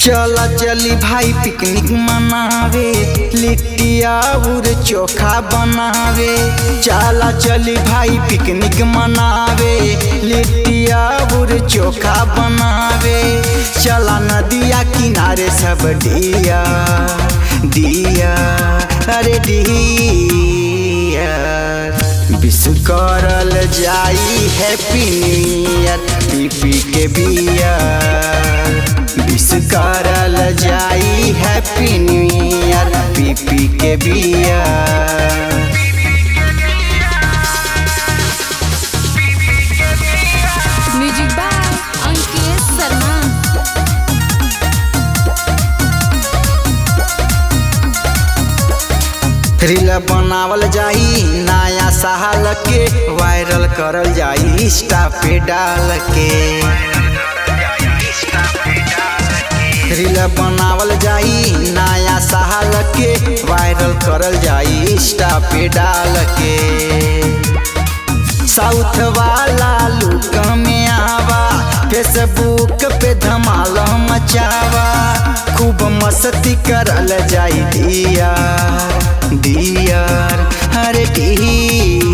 चला चली भाई पिकनिक मनावे, लिट्टिया और चोखा बनावे। चला चली भाई पिकनिक मनावे, लिट्टिया और चोखा बनावे। चला नदिया किनारे सब दिया दिया अरे दिया विश करल जाई happy new year P P के बियर। विश करल जाई happy new year P P के beer. Music by Ankit Sharma. Reel बनावल जाई नया साल के, वायरल करल जाई इंस्टा पे डाल के। रील बनावल जाई नया साल के, वायरल करल जाई इंस्टा पे डाल के। साउथ वाला लुक में आवा, फेसबुक पे धमाल मचावा। खूब मस्ती करल जाई डियर डियर अरे डियर।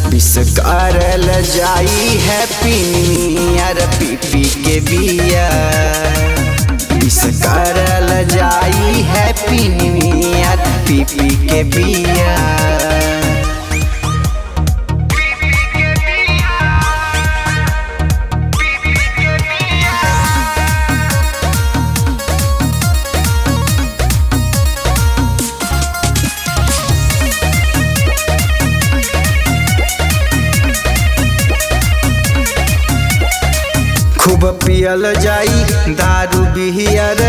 विश करल जाई happy new year P P के बियर। विश करल जाई happy new year P P के बियर। खूब पियल जाई दारू बियर,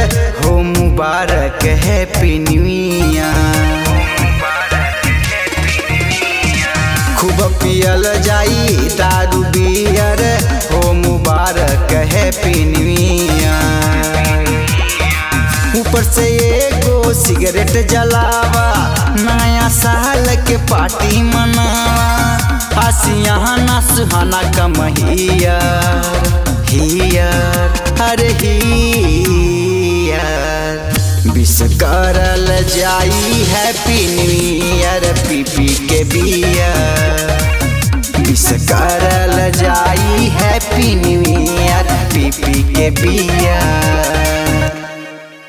हो मुबारक हैप्पी न्यू ईयर। खूब पियल जाई दारू बियर, हो मुबारक हैप्पी न्यू ईयर। ऊपर से एगो सिगरेट जलावा, नया साल के पार्टी मनावा। आसियाना सुहाना का महियर हियर अरे हियर। विश करल जाई happy new year P P के बियर। विश करल जाई happy new year P P के बियर।